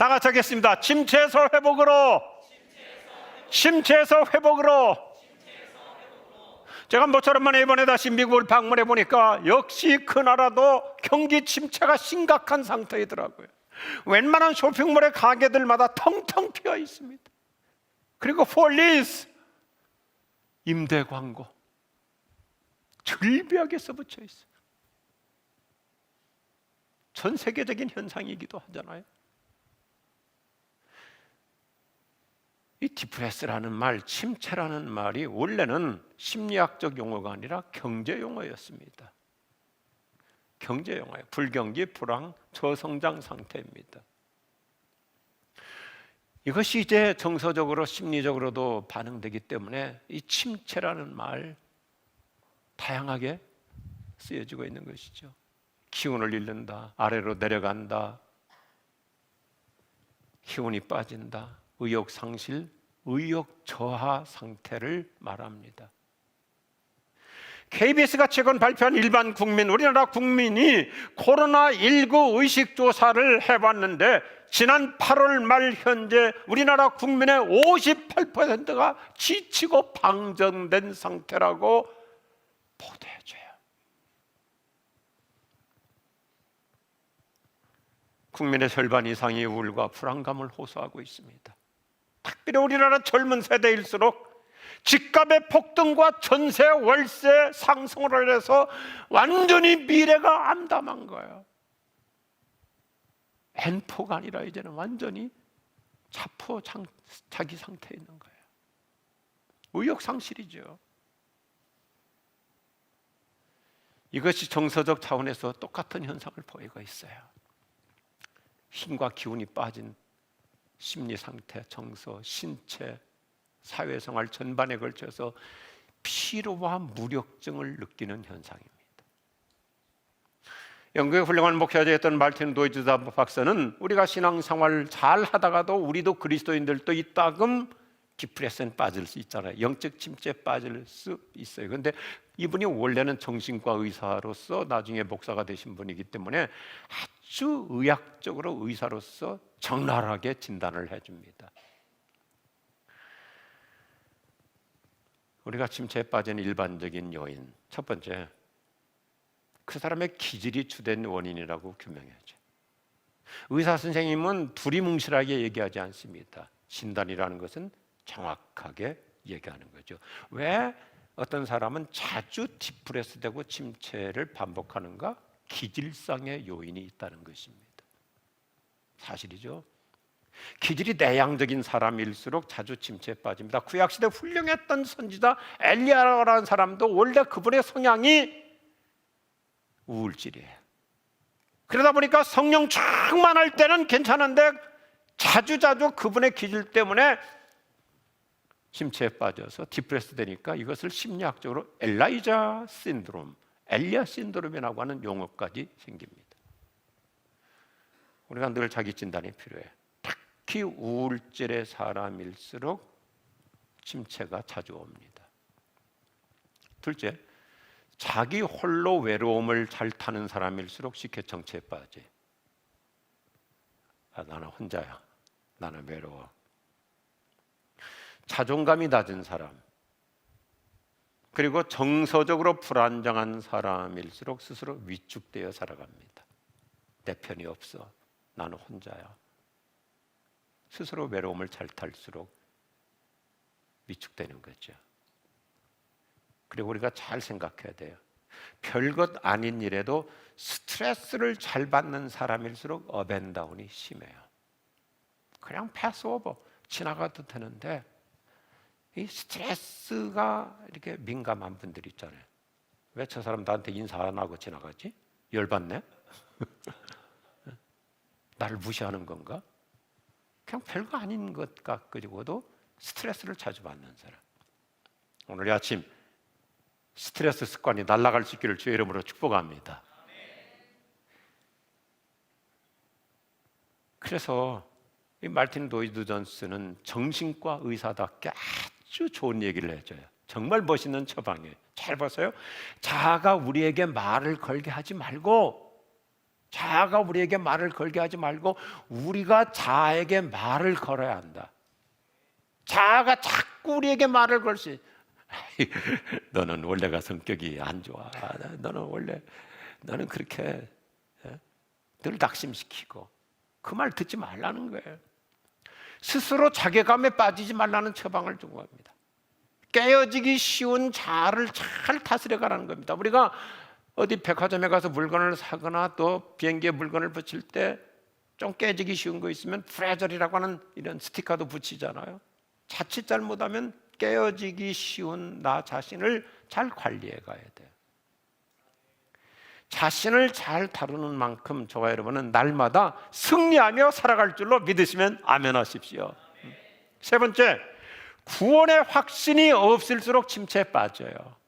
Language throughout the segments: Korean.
다 같이 하겠습니다. 침체에서 회복으로. 침체에서 회복으로. 제가 모처럼 만에 이번에 다시 미국을 방문해 보니까 역시 그 나라도 경기 침체가 심각한 상태이더라고요. 웬만한 쇼핑몰의 가게들마다 텅텅 비어 있습니다. 그리고 폴리스 임대 광고 절비하게 써붙여 있어요. 전 세계적인 현상이기도 하잖아요. 이 디프레스라는 말, 침체라는 말이 원래는 심리학적 용어가 아니라 경제 용어였습니다. 경제 용어예요. 불경기, 불황, 저성장 상태입니다. 이것이 이제 정서적으로 심리적으로도 반응되기 때문에 이 침체라는 말 다양하게 쓰여지고 있는 것이죠. 기운을 잃는다, 아래로 내려간다, 기운이 빠진다, 의욕 상실, 의욕 저하 상태를 말합니다. KBS가 최근 발표한 일반 국민, 우리나라 국민이 코로나19 의식조사를 해봤는데 지난 8월 말 현재 우리나라 국민의 58%가 지치고 방전된 상태라고 보도해줘요. 국민의 절반 이상이 우울과 불안감을 호소하고 있습니다. 특별히 우리나라 젊은 세대일수록 집값의 폭등과 전세, 월세 상승을 해서 완전히 미래가 암담한 거예요. N포가 아니라 이제는 완전히 자기 상태에 있는 거예요. 의욕 상실이죠. 이것이 정서적 차원에서 똑같은 현상을 보이고 있어요. 힘과 기운이 빠진 심리 상태, 정서, 신체, 사회생활 전반에 걸쳐서 피로와 무력증을 느끼는 현상입니다. 영국의 훌륭한 목회자였던 말틴 도이즈 박사는 우리가 신앙생활 잘 하다가도 우리도 그리스도인들도 이따금 디프레션에 빠질 수 있잖아요. 영적 침체에 빠질 수 있어요. 그런데 이분이 원래는 정신과 의사로서 나중에 목사가 되신 분이기 때문에 아주 의학적으로 의사로서 적나라하게 진단을 해줍니다. 우리가 침체에 빠진 일반적인 요인, 첫 번째, 그 사람의 기질이 주된 원인이라고 규명해야죠. 의사 선생님은 두리뭉실하게 얘기하지 않습니다. 진단이라는 것은 정확하게 얘기하는 거죠. 왜 어떤 사람은 자주 디프레스되고 침체를 반복하는가? 기질상의 요인이 있다는 것입니다. 사실이죠. 기질이 내향적인 사람일수록 자주 침체에 빠집니다. 구약시대 훌륭했던 선지자 엘리야라는 사람도 원래 그분의 성향이 우울질이에요. 그러다 보니까 성령 충만할 때는 괜찮은데 자주 그분의 기질 때문에 침체에 빠져서 디프레스 되니까 이것을 심리학적으로 엘라이자 신드롬, 엘리야 신드롬이라고 하는 용어까지 생깁니다. 우리가 늘 자기 진단이 필요해. 특히 우울질의 사람일수록 침체가 자주 옵니다. 둘째, 자기 홀로 외로움을 잘 타는 사람일수록 쉽게 정체에 빠져. 나는 혼자야. 나는 외로워. 자존감이 낮은 사람, 그리고 정서적으로 불안정한 사람일수록 스스로 위축되어 살아갑니다. 내 편이 없어. 나는 혼자야. 스스로 외로움을 잘 탈수록 위축되는 거죠. 그리고 우리가 잘 생각해야 돼요. 별것 아닌 일에도 스트레스를 잘 받는 사람일수록 업앤다운이 심해요. 그냥 패스오버 지나가도 되는데 이 스트레스가 이렇게 민감한 분들 있잖아요. 왜 저 사람 나한테 인사 안 하고 지나가지? 열받네? 나를 무시하는 건가? 그냥 별거 아닌 것 같고도 스트레스를 자주 받는 사람. 오늘 아침 스트레스 습관이 날아갈 수 있기를 주의 이름으로 축복합니다. 그래서 이 말틴 도이드 존스는 정신과 의사답게 아주 좋은 얘기를 해줘요. 정말 멋있는 처방이에요. 잘 보세요. 자아가 우리에게 말을 걸게 하지 말고 자아가 우리에게 말을 걸게 하지 말고 우리가 자아에게 말을 걸어야 한다. 자아가 자꾸 우리에게 말을 걸 수 있어. 너는 원래가 성격이 안 좋아. 너는 그렇게 늘 낙심시키고, 그 말 듣지 말라는 거예요. 스스로 자괴감에 빠지지 말라는 처방을 준 겁니다. 깨어지기 쉬운 자아를 잘 다스려가라는 겁니다. 우리가 어디 백화점에 가서 물건을 사거나 또 비행기에 물건을 붙일 때 좀 깨지기 쉬운 거 있으면 프레저리라고 하는 이런 스티커도 붙이잖아요. 자칫 잘못하면 깨어지기 쉬운 나 자신을 잘 관리해 가야 돼요. 자신을 잘 다루는 만큼 저와 여러분은 날마다 승리하며 살아갈 줄로 믿으시면 아멘 하십시오. 세 번째, 구원의 확신이 없을수록 침체에 빠져요.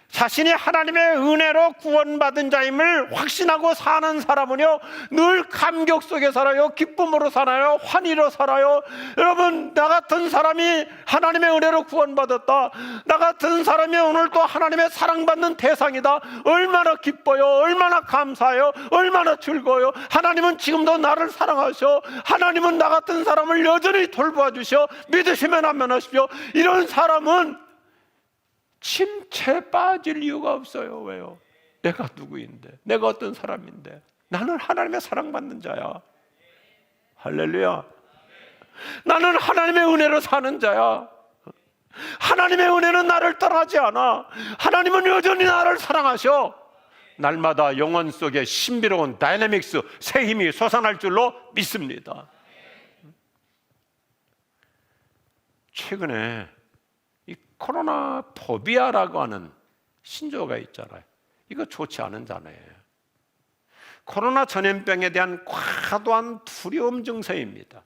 자신이 하나님의 은혜로 구원받은 자임을 확신하고 사는 사람은요, 늘 감격 속에 살아요. 기쁨으로 살아요. 환희로 살아요. 여러분, 나 같은 사람이 하나님의 은혜로 구원받았다, 나 같은 사람이 오늘 또 하나님의 사랑받는 대상이다, 얼마나 기뻐요. 얼마나 감사해요. 얼마나 즐거워요. 하나님은 지금도 나를 사랑하셔. 하나님은 나 같은 사람을 여전히 돌보아 주셔. 믿으시면 아멘 하십시오. 이런 사람은 침체에 빠질 이유가 없어요. 왜요? 내가 누구인데, 내가 어떤 사람인데, 나는 하나님의 사랑받는 자야. 할렐루야. 나는 하나님의 은혜로 사는 자야. 하나님의 은혜는 나를 떠나지 않아. 하나님은 여전히 나를 사랑하셔. 날마다 영혼 속에 신비로운 다이내믹스, 새 힘이 솟아날 줄로 믿습니다. 최근에 이 코로나 포비아라고 하는 신조어가 있잖아요. 이거 좋지 않은 단어예요. 코로나 전염병에 대한 과도한 두려움 증세입니다.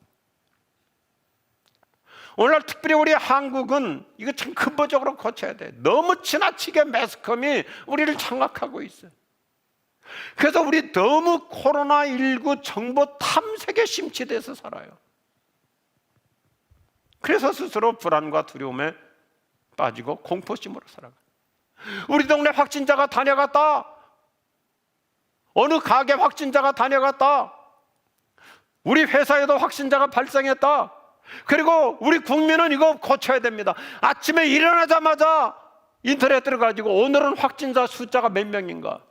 오늘날 특별히 우리 한국은 이거 참 근본적으로 고쳐야 돼. 너무 지나치게 매스컴이 우리를 장악하고 있어요. 그래서 우리 너무 코로나19 정보 탐색에 심취돼서 살아요. 그래서 스스로 불안과 두려움에 빠지고 공포심으로 살아가. 우리 동네 확진자가 다녀갔다. 어느 가게 확진자가 다녀갔다. 우리 회사에도 확진자가 발생했다. 그리고 우리 국민은 이거 고쳐야 됩니다. 아침에 일어나자마자 인터넷 들어가지고 오늘은 확진자 숫자가 몇 명인가,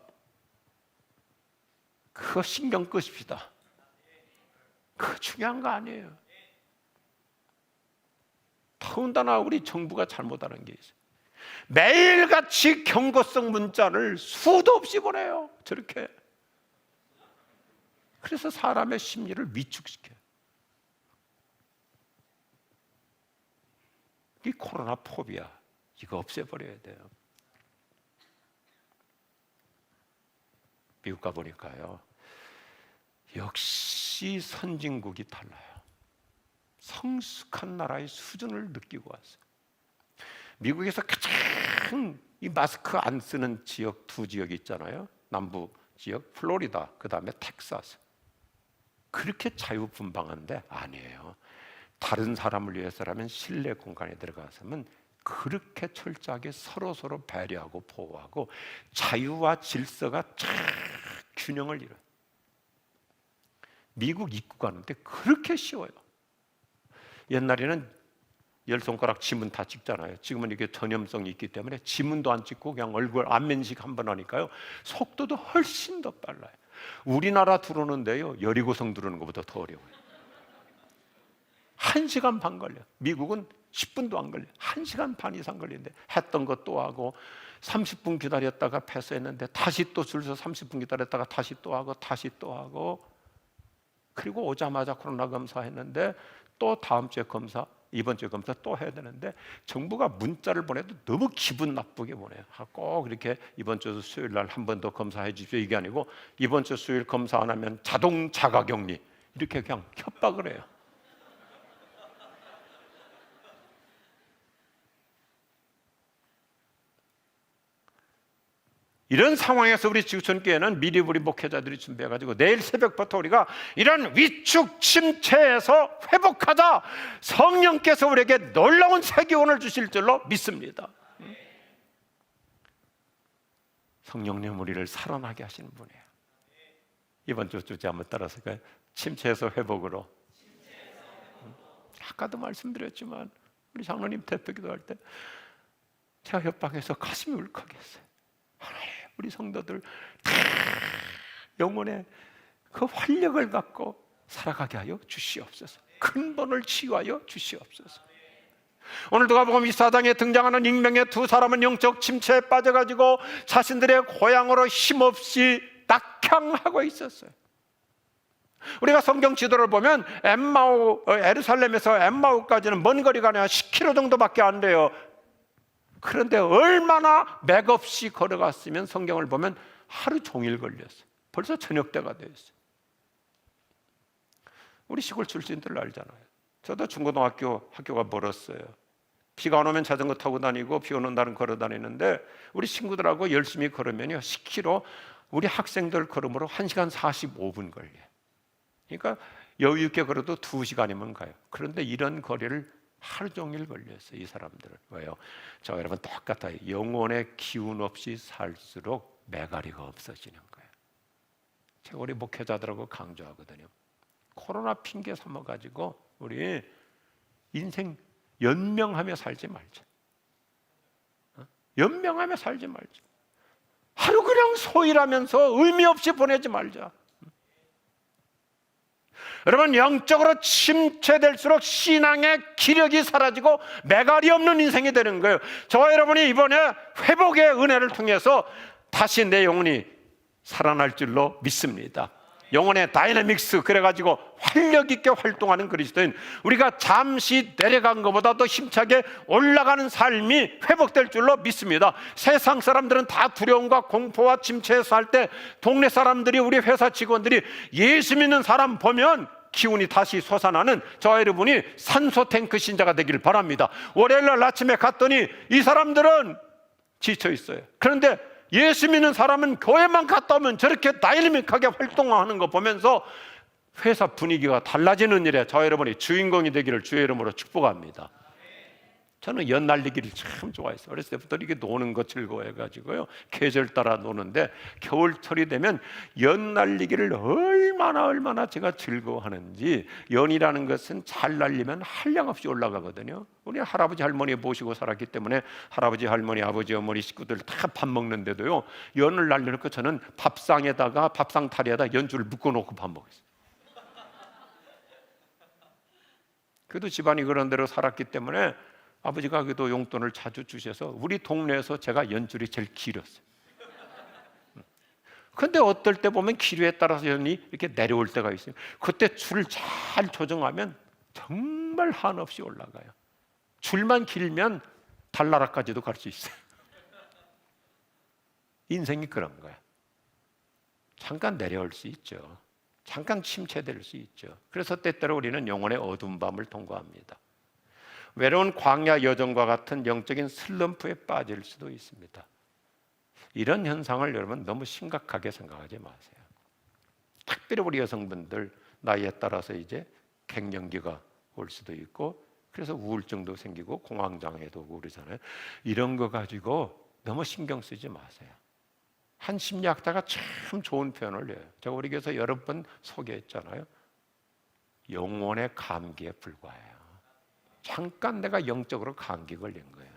그거 신경 끄십시다. 그거 중요한 거 아니에요. 더군다나 우리 정부가 잘못하는 게 있어요. 매일같이 경고성 문자를 수도 없이 보내요. 저렇게. 그래서 사람의 심리를 위축시켜요. 이 코로나 포비아, 이거 없애버려야 돼요. 미국 가보니까요, 역시 선진국이 달라요. 성숙한 나라의 수준을 느끼고 왔어요. 미국에서 가장 이 마스크 안 쓰는 지역 두 지역이 있잖아요. 남부 지역 플로리다, 그 다음에 텍사스. 그렇게 자유분방한데 아니에요. 다른 사람을 위해서라면 실내 공간에 들어가서는 그렇게 철저하게 서로 배려하고 보호하고 자유와 질서가 쫙 균형을 이뤄요. 미국 입구 가는데 그렇게 쉬워요. 옛날에는 10손가락 지문 다 찍잖아요. 지금은 이게 전염성이 있기 때문에 지문도 안 찍고 그냥 얼굴 안면식 한번 하니까요, 속도도 훨씬 더 빨라요. 우리나라 들어오는데요, 여리고성 들어오는 것보다 더 어려워요. 1시간 반 걸려요. 미국은 10분도 안 걸려요. 1시간 반 이상 걸리는데 했던 것도 하고 30분 기다렸다가 패스했는데 다시 또 줄 서 30분 기다렸다가 다시 또 하고 다시 또 하고, 그리고 오자마자 코로나 검사했는데 또 다음 주에 검사, 이번 주에 검사 또 해야 되는데 정부가 문자를 보내도 너무 기분 나쁘게 보내요. 꼭 이렇게 이번 주 수요일 날 한 번 더 검사해 주십시오, 이게 아니고 이번 주 수요일 검사 안 하면 자동 자가격리, 이렇게 그냥 협박을 해요. 이런 상황에서 우리 지구촌교회는 미리 우리 목회자들이 준비해가지고 내일 새벽부터 우리가 이런 위축 침체에서 회복하자, 성령께서 우리에게 놀라운 새 기운을 주실 줄로 믿습니다. 성령님 우리를 살아나게 하시는 분이에요. 이번 주 주제 한번 따라서 침체에서 회복으로. 아까도 말씀드렸지만 우리 장로님 대표기도 할 때 제가 옆방에서 가슴이 울컥했어요. 하나님, 우리 성도들 다 영혼의 그 활력을 갖고 살아가게 하여 주시옵소서. 근본을 치유하여 주시옵소서. 오늘도 가보면 24장에 등장하는 익명의 두 사람은 영적 침체에 빠져가지고 자신들의 고향으로 힘없이 낙향하고 있었어요. 우리가 성경 지도를 보면 에루살렘에서 엠마오까지는 먼 거리가 아니라 10km 정도밖에 안 돼요. 그런데 얼마나 맥없이 걸어갔으면 성경을 보면 하루 종일 걸렸어요. 벌써 저녁 때가 됐어요. 우리 시골 출신들 알잖아요. 저도 중고등학교 학교가 멀었어요. 비가 안 오면 자전거 타고 다니고 비 오는 날은 걸어 다니는데 우리 친구들하고 열심히 걸으면요 10km 우리 학생들 걸음으로 1시간 45분 걸려요. 그러니까 여유 있게 걸어도 2시간이면 가요. 그런데 이런 거리를 하루 종일 걸렸어요. 이 사람들은. 왜요? 저 여러분 똑같아요. 영혼의 기운 없이 살수록 매가리가 없어지는 거예요. 제가 우리 목회자들하고 강조하거든요. 코로나 핑계 삼아가지고 우리 인생 연명하며 살지 말자. 연명하며 살지 말자. 하루 그냥 소일하면서 의미 없이 보내지 말자. 여러분, 영적으로 침체될수록 신앙의 기력이 사라지고 매갈이 없는 인생이 되는 거예요. 저와 여러분이 이번에 회복의 은혜를 통해서 다시 내 영혼이 살아날 줄로 믿습니다. 영혼의 다이내믹스, 그래가지고 활력 있게 활동하는 그리스도인, 우리가 잠시 내려간 것보다 더 힘차게 올라가는 삶이 회복될 줄로 믿습니다. 세상 사람들은 다 두려움과 공포와 침체에서 살 때 동네 사람들이, 우리 회사 직원들이 예수 믿는 사람 보면 기운이 다시 솟아나는 저와 여러분이 산소 탱크 신자가 되길 바랍니다. 월요일날 아침에 갔더니 이 사람들은 지쳐 있어요. 그런데 예수 믿는 사람은 교회만 갔다 오면 저렇게 다이내믹하게 활동하는 거 보면서 회사 분위기가 달라지는 일에 저와 여러분이 주인공이 되기를 주의 이름으로 축복합니다. 저는 연 날리기를 참 좋아했어요. 어렸을 때부터 이렇게 노는 거 즐거워해가지고요, 계절 따라 노는데 겨울철이 되면 연 날리기를 얼마나 제가 즐거워하는지. 연이라는 것은 잘 날리면 한량없이 올라가거든요. 우리 할아버지 할머니 모시고 살았기 때문에 할아버지 할머니 아버지 어머니 식구들 다 밥 먹는데도요 연을 날려놓고 저는 밥상에다가, 밥상 다리에다 연줄을 묶어놓고 밥 먹었어요. 그래도 집안이 그런 대로 살았기 때문에 아버지가 그래도 용돈을 자주 주셔서 우리 동네에서 제가 연줄이 제일 길었어요. 그런데 어떨 때 보면 기류에 따라서 연이 이렇게 내려올 때가 있어요. 그때 줄을 잘 조정하면 정말 한없이 올라가요. 줄만 길면 달나라까지도 갈 수 있어요. 인생이 그런 거예요. 잠깐 내려올 수 있죠. 잠깐 침체될 수 있죠. 그래서 때때로 우리는 영혼의 어두운 밤을 통과합니다. 외로운 광야 여정과 같은 영적인 슬럼프에 빠질 수도 있습니다. 이런 현상을 여러분 너무 심각하게 생각하지 마세요. 특별히 우리 여성분들 나이에 따라서 이제 갱년기가 올 수도 있고, 그래서 우울증도 생기고 공황장애도 오고 그러잖아요. 이런 거 가지고 너무 신경 쓰지 마세요. 한 심리학자가 참 좋은 표현을 해요. 제가 우리 교회에서 여러 번 소개했잖아요. 영혼의 감기에 불과해요. 잠깐 내가 영적으로 감기 걸린 거예요.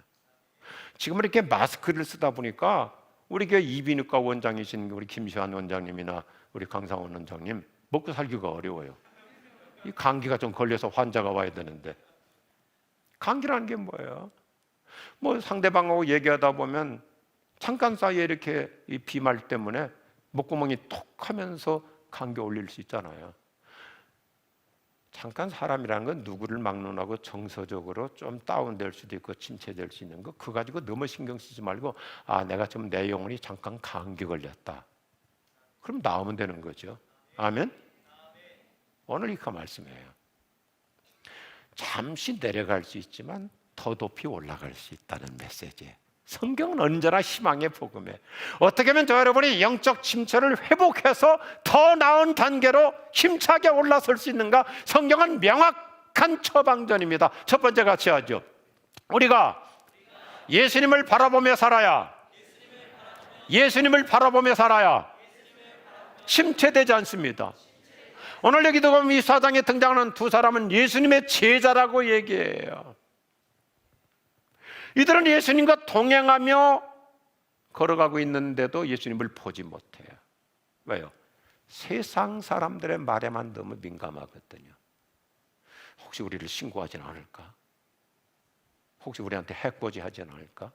지금 이렇게 마스크를 쓰다 보니까 우리 교회 이비인후과 원장이신 우리 김시환 원장님이나 우리 강상원 원장님 먹고 살기가 어려워요. 이 감기가 좀 걸려서 환자가 와야 되는데, 감기라는 게 뭐예요? 뭐 상대방하고 얘기하다 보면 잠깐 사이에 이렇게 이 비말 때문에 목구멍이 톡 하면서 감기 올릴 수 있잖아요. 잠깐 사람이라는 건 누구를 막론하고 정서적으로 좀 다운될 수도 있고 침체될 수 있는 거, 그거 가지고 너무 신경 쓰지 말고, 아, 내가 좀 내 영혼이 잠깐 감기 걸렸다, 그럼 나오면 되는 거죠. 아멘? 오늘 이거 말씀이에요. 잠시 내려갈 수 있지만 더 높이 올라갈 수 있다는 메시지예요. 성경은 언제나 희망의 복음에, 어떻게 하면 저 여러분이 영적 침체를 회복해서 더 나은 단계로 힘차게 올라설 수 있는가? 성경은 명확한 처방전입니다. 첫 번째 같이 하죠. 우리가 예수님을 바라보며 살아야, 예수님을 바라보며 살아야 침체되지 않습니다. 오늘 여기도 보면 이 사장에 등장하는 두 사람은 예수님의 제자라고 얘기해요. 이들은 예수님과 동행하며 걸어가고 있는데도 예수님을 보지 못해요. 왜요? 세상 사람들의 말에만 너무 민감하거든요. 혹시 우리를 신고하진 않을까? 혹시 우리한테 해코지 하진 않을까?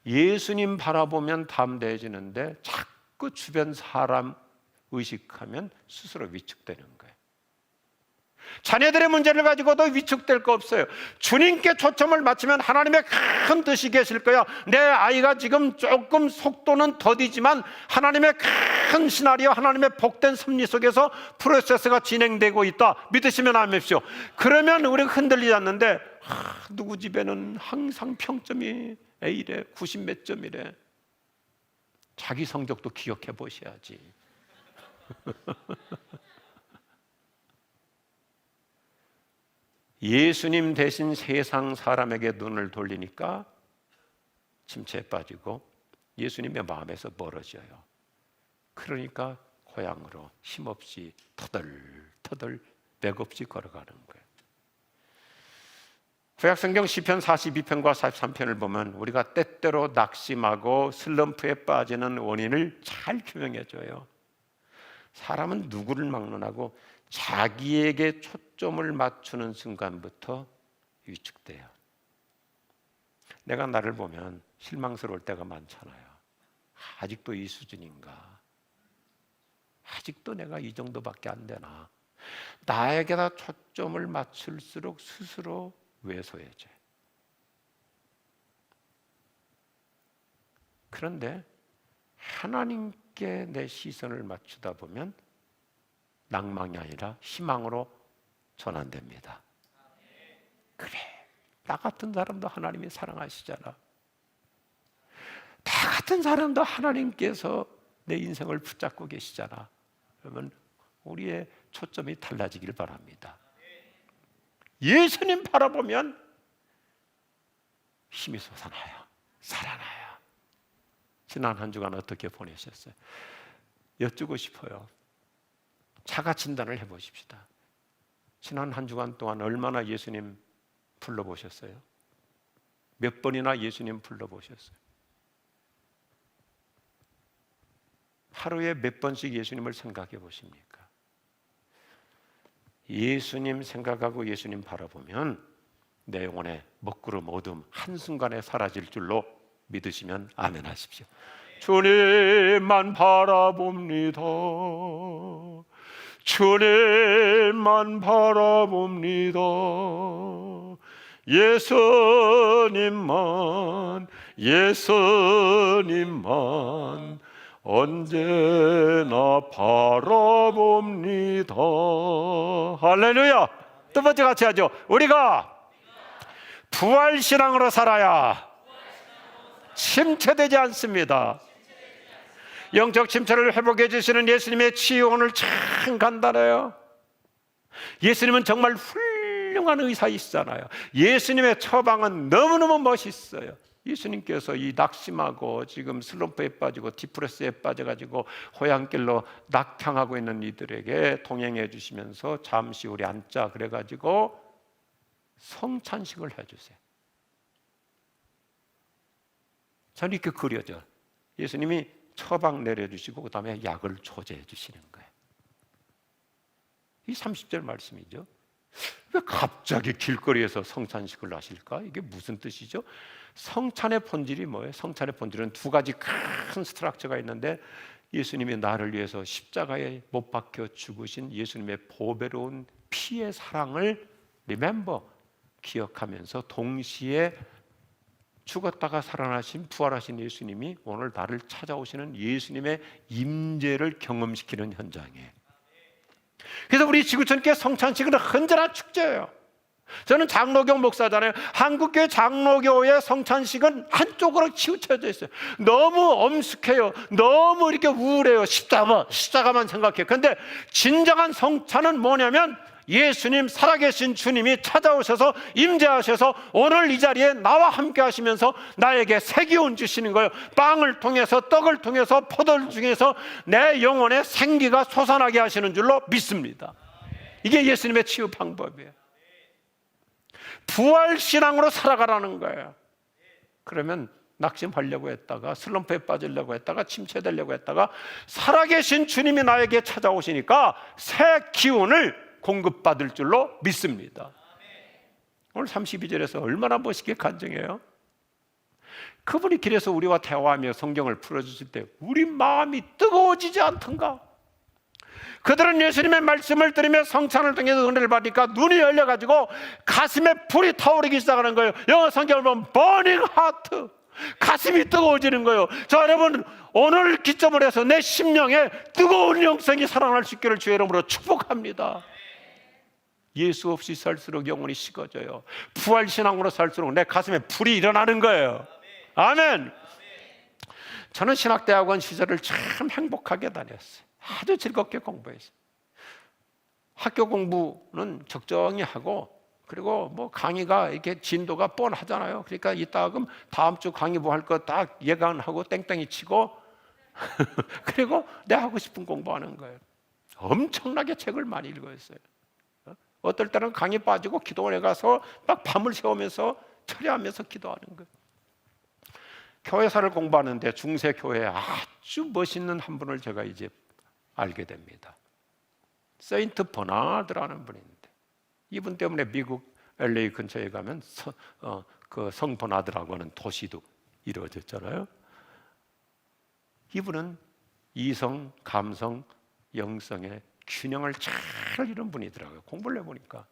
예수님 바라보면 담대해지는데 자꾸 주변 사람 의식하면 스스로 위축되는 거예요. 자녀들의 문제를 가지고도 위축될 거 없어요. 주님께 초점을 맞추면 하나님의 큰 뜻이 계실 거야. 내 아이가 지금 조금 속도는 더디지만 하나님의 큰 시나리오, 하나님의 복된 섭리 속에서 프로세스가 진행되고 있다. 믿으시면 아멘십시오. 그러면 우리가 흔들리지 않는데 누구 집에는 항상 평점이 A래, 90 몇 점이래. 자기 성적도 기억해 보셔야지. 예수님 대신 세상 사람에게 눈을 돌리니까 침체에 빠지고 예수님의 마음에서 멀어져요. 그러니까 고향으로 힘없이 터덜터덜 맥없이 걸어가는 거예요. 구약성경 시편 42편과 43편을 보면 우리가 때때로 낙심하고 슬럼프에 빠지는 원인을 잘 규명해줘요. 사람은 누구를 막론하고 자기에게 초점을 맞추는 순간부터 위축돼요. 내가 나를 보면 실망스러울 때가 많잖아요. 아직도 이 수준인가? 아직도 내가 이 정도밖에 안 되나? 나에게다 초점을 맞출수록 스스로 왜소해져요. 그런데 하나님께 내 시선을 맞추다 보면 낭망이 아니라 희망으로 전환됩니다. 그래, 나 같은 사람도 하나님이 사랑하시잖아. 나 같은 사람도 하나님께서 내 인생을 붙잡고 계시잖아. 그러면 우리의 초점이 달라지길 바랍니다. 예수님 바라보면 힘이 솟아나요. 살아나요. 지난 한 주간 어떻게 보내셨어요? 여쭈고 싶어요. 자가 진단을 해보십시다. 지난 한 주간 동안 얼마나 예수님 불러보셨어요? 몇 번이나 예수님 불러보셨어요? 하루에 몇 번씩 예수님을 생각해 보십니까? 예수님 생각하고 예수님 바라보면 내 영혼의 먹구름 어둠 한순간에 사라질 줄로 믿으시면 아멘 하십시오. 주님만 바라봅니다. 주님만 바라봅니다. 예수님만 예수님만 언제나 바라봅니다. 할렐루야. 두 번째 같이 하죠. 우리가 부활신앙으로 살아야 침체되지 않습니다. 영적 침체를 회복해 주시는 예수님의 치유 오늘 참 간단해요. 예수님은 정말 훌륭한 의사이시잖아요. 예수님의 처방은 너무너무 멋있어요. 예수님께서 이 낙심하고 지금 슬럼프에 빠지고 디프레스에 빠져가지고 호양길로 낙향하고 있는 이들에게 동행해 주시면서 잠시 우리 앉자 그래가지고 성찬식을 해주세요. 저는 이렇게 그려져. 예수님이 처방 내려주시고 그 다음에 약을 조제해 주시는 거예요. 이 30절 말씀이죠. 왜 갑자기 길거리에서 성찬식을 하실까? 이게 무슨 뜻이죠? 성찬의 본질이 뭐예요? 성찬의 본질은 두 가지 큰 스트럭처가 있는데 예수님이 나를 위해서 십자가에 못 박혀 죽으신 예수님의 보배로운 피의 사랑을 remember, 기억하면서 동시에 죽었다가 살아나신 부활하신 예수님이 오늘 나를 찾아오시는 예수님의 임재를 경험시키는 현장이에요. 그래서 우리 지구촌교회 성찬식은 언제나 축제예요. 저는 장로교 목사잖아요. 한국교회 장로교의 성찬식은 한쪽으로 치우쳐져 있어요. 너무 엄숙해요. 너무 이렇게 우울해요. 십자가만 생각해요. 그런데 진정한 성찬은 뭐냐면 예수님, 살아계신 주님이 찾아오셔서 임재하셔서 오늘 이 자리에 나와 함께 하시면서 나에게 새 기운 주시는 거예요. 빵을 통해서, 떡을 통해서, 포도를 통해서 내 영혼에 생기가 솟아나게 하시는 줄로 믿습니다. 이게 예수님의 치유 방법이에요. 부활신앙으로 살아가라는 거예요. 그러면 낙심하려고 했다가, 슬럼프에 빠지려고 했다가, 침체되려고 했다가 살아계신 주님이 나에게 찾아오시니까 새 기운을 공급받을 줄로 믿습니다. 오늘 32절에서 얼마나 멋있게 간증해요. 그분이 길에서 우리와 대화하며 성경을 풀어주실 때 우리 마음이 뜨거워지지 않던가. 그들은 예수님의 말씀을 들으며 성찬을 통해서 은혜를 받으니까 눈이 열려가지고 가슴에 불이 타오르기 시작하는 거예요. 영어 성경을 보면 burning heart, 가슴이 뜨거워지는 거예요. 자, 여러분, 오늘 기점을 해서 내 심령에 뜨거운 영성이 살아날 수 있기를 주의 이름으로 축복합니다. 예수 없이 살수록 영혼이 식어져요. 부활신앙으로 살수록 내 가슴에 불이 일어나는 거예요. 아멘. 저는 신학대학원 시절을 참 행복하게 다녔어요. 아주 즐겁게 공부했어요. 학교 공부는 적정히 하고, 그리고 뭐 강의가 이렇게 진도가 뻔하잖아요. 그러니까 이따금 다음 주 강의 뭐 할 거 딱 예관하고 땡땡이 치고 그리고 내 하고 싶은 공부하는 거예요. 엄청나게 책을 많이 읽었어요. 어떨 때는 강의 빠지고 기도원에 가서 막 밤을 새우면서 철야하면서 기도하는 거예요. 교회사를 공부하는데 중세 교회에 아주 멋있는 한 분을 제가 이제 알게 됩니다. 세인트 버나드라는 분인데, 이분 때문에 미국 LA 근처에 가면 그 성 버나드라고 하는 도시도 이루어졌잖아요. 이분은 이성, 감성, 영성의 균형을 잘 이룬 분이더라고요. 공부를 해보니까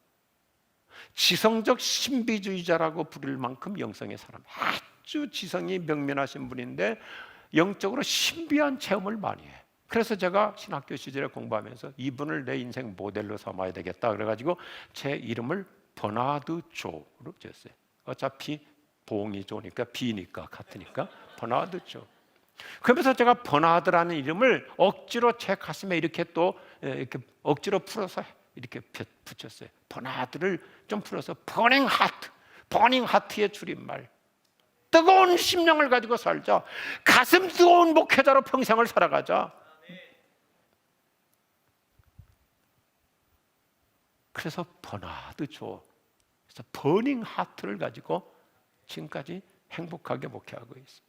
지성적 신비주의자라고 부를 만큼 영성의 사람, 아주 지성이 명민하신 분인데 영적으로 신비한 체험을 많이 해요. 그래서 제가 신학교 시절에 공부하면서 이분을 내 인생 모델로 삼아야 되겠다 그래가지고 제 이름을 버나드 조로 지었어요. 어차피 봉이 조니까 비니까 같으니까 버나드 조. 그러면서 제가 버나드라는 이름을 억지로 제 가슴에 이렇게 또 이렇게 억지로 풀어서 이렇게 붙였어요. 버나드를 좀 풀어서 버닝 하트, 버닝 하트의 줄임말. 뜨거운 심령을 가지고 살자. 가슴 뜨거운 목회자로 평생을 살아가자. 그래서 버나드죠. 그래서 버닝 하트를 가지고 지금까지 행복하게 목회하고 있어요.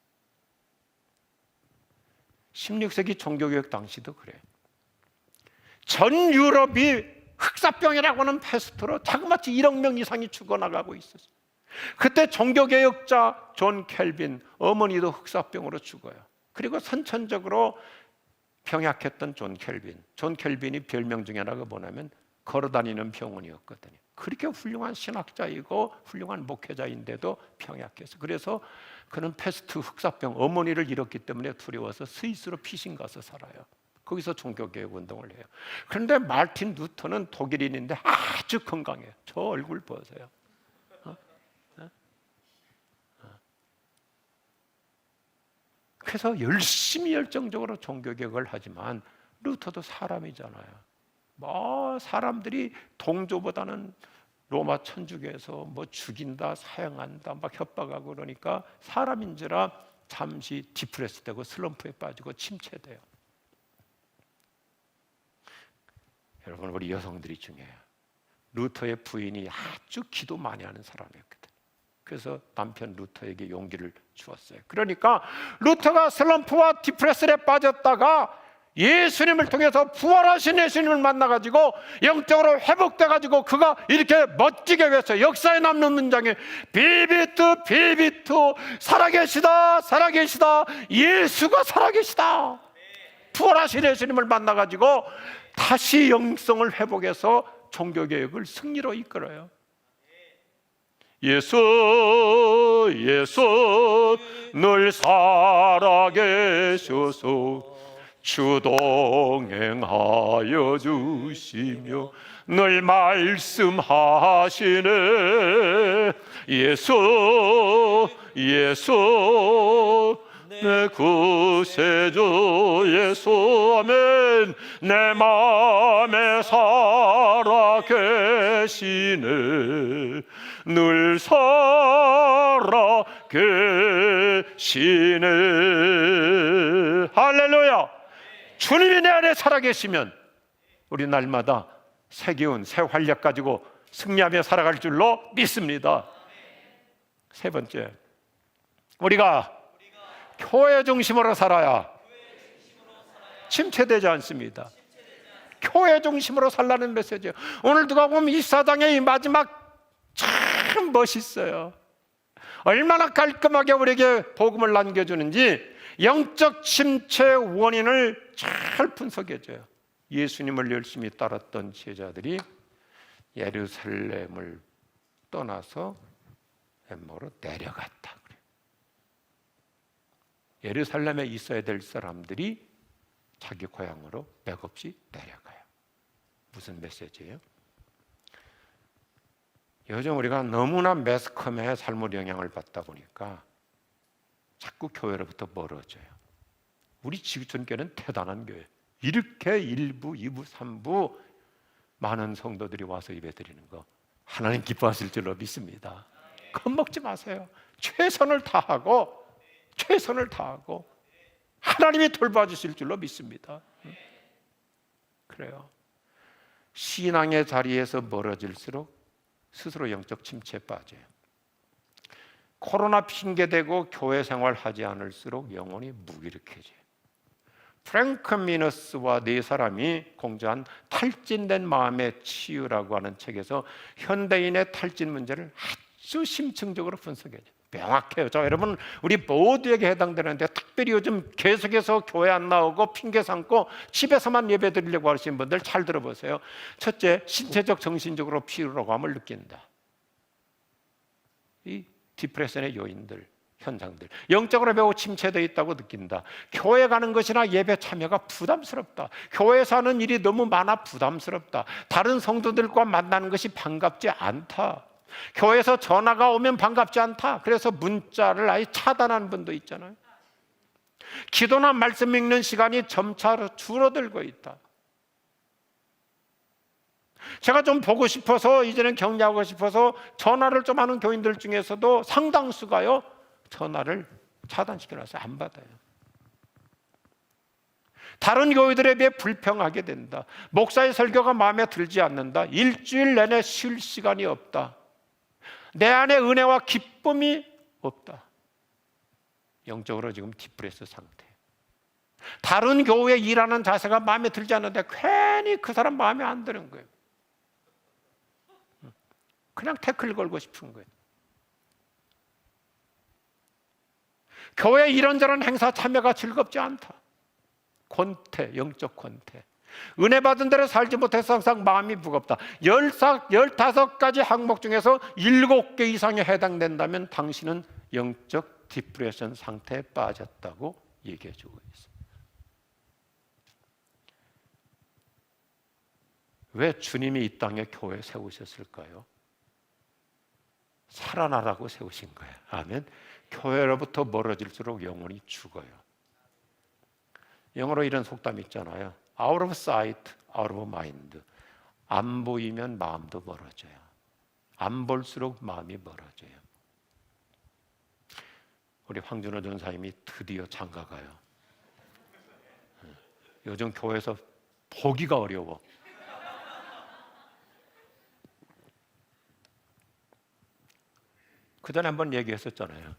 16세기 종교개혁 당시도 그래요. 전 유럽이 흑사병이라고 하는 패스트로 자그마치 1억 명 이상이 죽어나가고 있었어요. 그때 종교개혁자 존 켈빈, 어머니도 흑사병으로 죽어요. 그리고 선천적으로 병약했던 존 켈빈이 별명 중에 하나가 뭐냐면 걸어다니는 병원이었거든요. 그렇게 훌륭한 신학자이고 훌륭한 목회자인데도 병약해서, 그래서 그는 패스트 흑사병, 어머니를 잃었기 때문에 두려워서 스위스로 피신 가서 살아요. 거기서 종교개혁 운동을 해요. 그런데 마르틴 루터는 독일인인데 아주 건강해요. 저 얼굴 보세요. 그래서 열심히 열정적으로 종교개혁을 하지만 루터도 사람이잖아요. 뭐 사람들이 동조보다는 로마 천주교에서 뭐 죽인다, 사형한다, 막 협박하고 그러니까 사람인지라 잠시 디프레스되고 슬럼프에 빠지고 침체돼요. 여러분, 우리 여성들이 중요해요. 루터의 부인이 아주 기도 많이 하는 사람이었거든. 그래서 남편 루터에게 용기를 주었어요. 그러니까 루터가 슬럼프와 디프레스에 빠졌다가 예수님을 통해서 부활하신 예수님을 만나가지고 영적으로 회복돼가지고 그가 이렇게 멋지게 외쳤어요. 역사에 남는 문장에 빌비트 빌비트, 살아계시다 살아계시다, 예수가 살아계시다. 부활하신 예수님을 만나가지고 다시 영성을 회복해서 종교개혁을 승리로 이끌어요. 예수 예수 늘 살아계셔서 주 동행하여 주시며 늘 말씀하시네. 예수 예수 내 구세주 예수, 아멘. 내 마음에 살아 계시네. 늘 살아 계시네. 할렐루야. 주님이 내 안에 살아 계시면 우리 날마다 새 기운, 새 활력 가지고 승리하며 살아갈 줄로 믿습니다. 세 번째, 우리가 교회 중심으로 살아야 침체되지 않습니다. 교회 중심으로 살라는 메시지예요. 오늘 누가 보면 이 사장의 이 마지막 참 멋있어요. 얼마나 깔끔하게 우리에게 복음을 남겨주는지 영적 침체의 원인을 잘 분석해줘요. 예수님을 열심히 따랐던 제자들이 예루살렘을 떠나서 엠마오로 내려갔다 그래요. 예루살렘에 있어야 될 사람들이 자기 고향으로 맥없이 내려가요. 무슨 메시지예요? 요즘 우리가 너무나 매스컴의 삶의 영향을 받다 보니까 자꾸 교회로부터 멀어져요. 우리 지구촌교회는 대단한 교회. 이렇게 1부, 2부, 3부 많은 성도들이 와서 예배드리는 거 하나님 기뻐하실 줄로 믿습니다. 겁먹지 마세요. 최선을 다하고 하나님이 돌봐주실 줄로 믿습니다. 그래요. 신앙의 자리에서 멀어질수록 스스로 영적 침체에 빠져요. 코로나 핑계대고 교회 생활하지 않을수록 영혼이 무기력해져요. 프랭크 미너스와 네 사람이 공저한 탈진된 마음의 치유라고 하는 책에서 현대인의 탈진 문제를 아주 심층적으로 분석해요. 명확해요. 자, 여러분, 우리 모두에게 해당되는데 특별히 요즘 계속해서 교회 안 나오고 핑계 삼고 집에서만 예배 드리려고 하시는 분들 잘 들어보세요. 첫째, 신체적 정신적으로 피로감을 느낀다. 이 디프레션의 요인들, 현상들. 영적으로 매우 침체되어 있다고 느낀다. 교회 가는 것이나 예배 참여가 부담스럽다. 교회에서 하는 일이 너무 많아 부담스럽다. 다른 성도들과 만나는 것이 반갑지 않다. 교회에서 전화가 오면 반갑지 않다. 그래서 문자를 아예 차단하는 분도 있잖아요. 기도나 말씀 읽는 시간이 점차 줄어들고 있다. 제가 좀 보고 싶어서 이제는 격려하고 싶어서 전화를 좀 하는 교인들 중에서도 상당수가요 전화를 차단시켜놔서 안 받아요. 다른 교회들에 비해 불평하게 된다. 목사의 설교가 마음에 들지 않는다. 일주일 내내 쉴 시간이 없다. 내 안에 은혜와 기쁨이 없다. 영적으로 지금 디프레스 상태. 다른 교회에 일하는 자세가 마음에 들지 않는데 괜히 그 사람 마음에 안 드는 거예요. 그냥 태클 걸고 싶은 거예요. 교회 이런저런 행사 참여가 즐겁지 않다. 권태, 영적 권태. 은혜 받은 대로 살지 못해서 항상 마음이 무겁다. 15가지 항목 중에서 7개 이상에 해당된다면 당신은 영적 디프레션 상태에 빠졌다고 얘기해 주고 있습니다. 왜 주님이 이 땅에 교회 세우셨을까요? 살아나라고 세우신 거예요. 아멘. 교회로부터 멀어질수록 영혼이 죽어요. 영어로 이런 속담이 있잖아요. Out of sight, out of mind. 안 보이면 마음도 멀어져요. 안 볼수록 마음이 멀어져요. 우리 황준호 전사님이 드디어 장가가요. 요즘 교회에서 보기가 어려워. 그 전에 한번 얘기했었잖아요.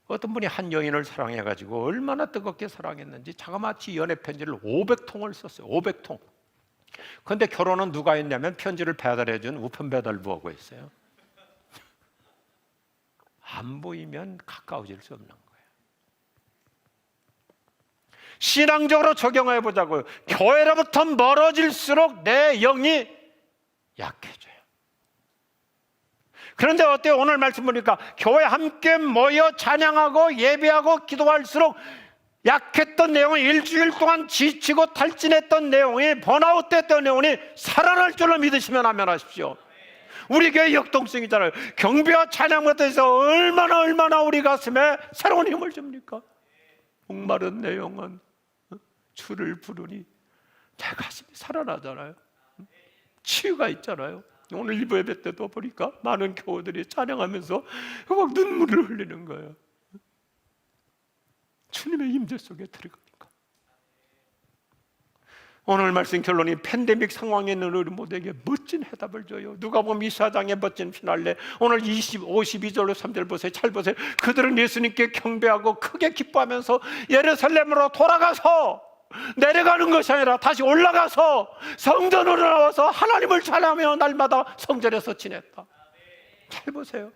어떤 분이 한 여인을 사랑해가지고 얼마나 뜨겁게 사랑했는지 자그마치 연애 편지를 500통을 썼어요. 500통. 그런데 결혼은 누가 했냐면 편지를 배달해준 우편 배달부하고 했어요. 안 보이면 가까워질 수 없는 거예요. 신앙적으로 적용해 보자고요. 교회로부터 멀어질수록 내 영이 약해져요. 그런데 어때요? 오늘 말씀 보니까 교회 함께 모여 찬양하고 예배하고 기도할수록 약했던 내용이 일주일 동안 지치고 탈진했던 내용이 번아웃 됐던 내용이 살아날 줄로 믿으시면 아멘 하십시오. 우리 교회 역동성이잖아요. 경배와 찬양부터 해서 얼마나 우리 가슴에 새로운 힘을 줍니까? 목마른 내 영혼 주를 부르니 제 가슴이 살아나잖아요. 치유가 있잖아요. 오늘 일부 예배 때도 보니까 많은 교우들이 찬양하면서 막 눈물을 흘리는 거예요. 주님의 임재 속에 들어가니까. 오늘 말씀 결론이 팬데믹 상황에 있는 우리 모두에게 멋진 해답을 줘요. 누가복음 24장의 멋진 피날레. 오늘 52절로 3절 보세요. 잘 보세요. 그들은 예수님께 경배하고 크게 기뻐하면서 예루살렘으로 돌아가서 내려가는 것이 아니라 다시 올라가서 성전으로 나와서 하나님을 찬양하며 날마다 성전에서 지냈다. 잘 보세요.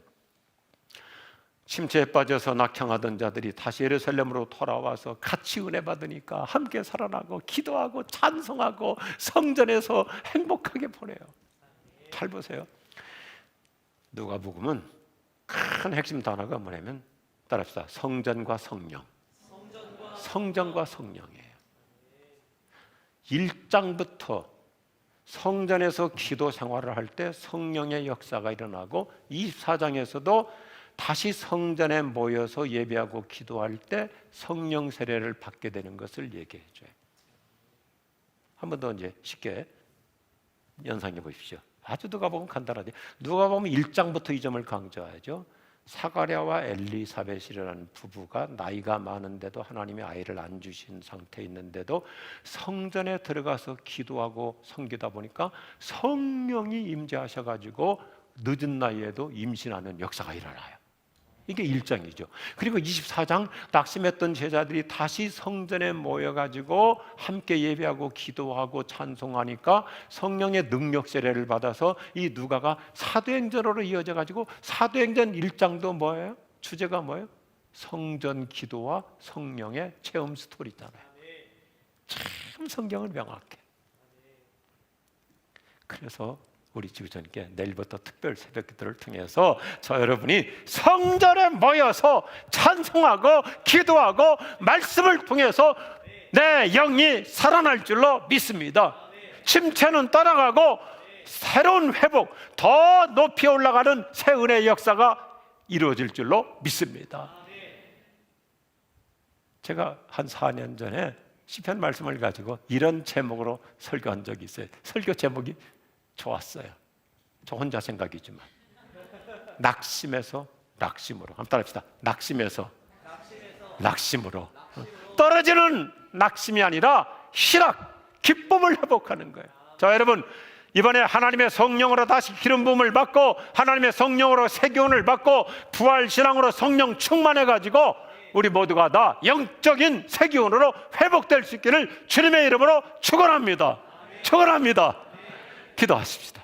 침체에 빠져서 낙향하던 자들이 다시 예루살렘으로 돌아와서 같이 은혜 받으니까 함께 살아나고 기도하고 찬송하고 성전에서 행복하게 보내요. 잘 보세요. 누가복음은 큰 핵심 단어가 뭐냐면 따라합시다. 성전과 성령. 성전과 성령이에요. 1장부터 성전에서 기도 생활을 할 때 성령의 역사가 일어나고 24장에서도 다시 성전에 모여서 예배하고 기도할 때 성령 세례를 받게 되는 것을 얘기해 줘요. 한 번 더 이제 쉽게 연상해 보십시오. 아주 누가복음 간단하죠. 누가복음 1장부터 이 점을 강조하죠. 사가랴와 엘리사벳이라는 부부가 나이가 많은데도 하나님이 아이를 안 주신 상태에 있는데도 성전에 들어가서 기도하고 섬기다 보니까 성령이 임재하셔가지고 늦은 나이에도 임신하는 역사가 일어나요. 이게 1장이죠. 그리고 24장 낙심했던 제자들이 다시 성전에 모여가지고 함께 예배하고 기도하고 찬송하니까 성령의 능력 세례를 받아서 이 누가가 사도행전으로 이어져가지고 사도행전 1장도 뭐예요? 주제가 뭐예요? 성전 기도와 성령의 체험 스토리잖아요. 참 성경을 명확해. 그래서 우리 지구촌께 내일부터 특별 새벽기도를 통해서 저 여러분이 성전에 모여서 찬송하고 기도하고 말씀을 통해서 내 영이 살아날 줄로 믿습니다. 침체는 떠나가고 새로운 회복, 더 높이 올라가는 새 은혜의 역사가 이루어질 줄로 믿습니다. 제가 한 4년 전에 시편 말씀을 가지고 이런 제목으로 설교한 적이 있어요. 설교 제목이 좋았어요. 저 혼자 생각이지만 낙심에서 낙심으로. 한번 따라합시다. 낙심에서 낙심으로. 떨어지는 낙심이 아니라 희락, 기쁨을 회복하는 거예요. 자, 여러분 이번에 하나님의 성령으로 다시 기름 부음을 받고 하나님의 성령으로 새 기운을 받고 부활신앙으로 성령 충만해가지고 우리 모두가 다 영적인 새 기운으로 회복될 수 있기를 주님의 이름으로 축원합니다. 축원합니다. 기도하십시다.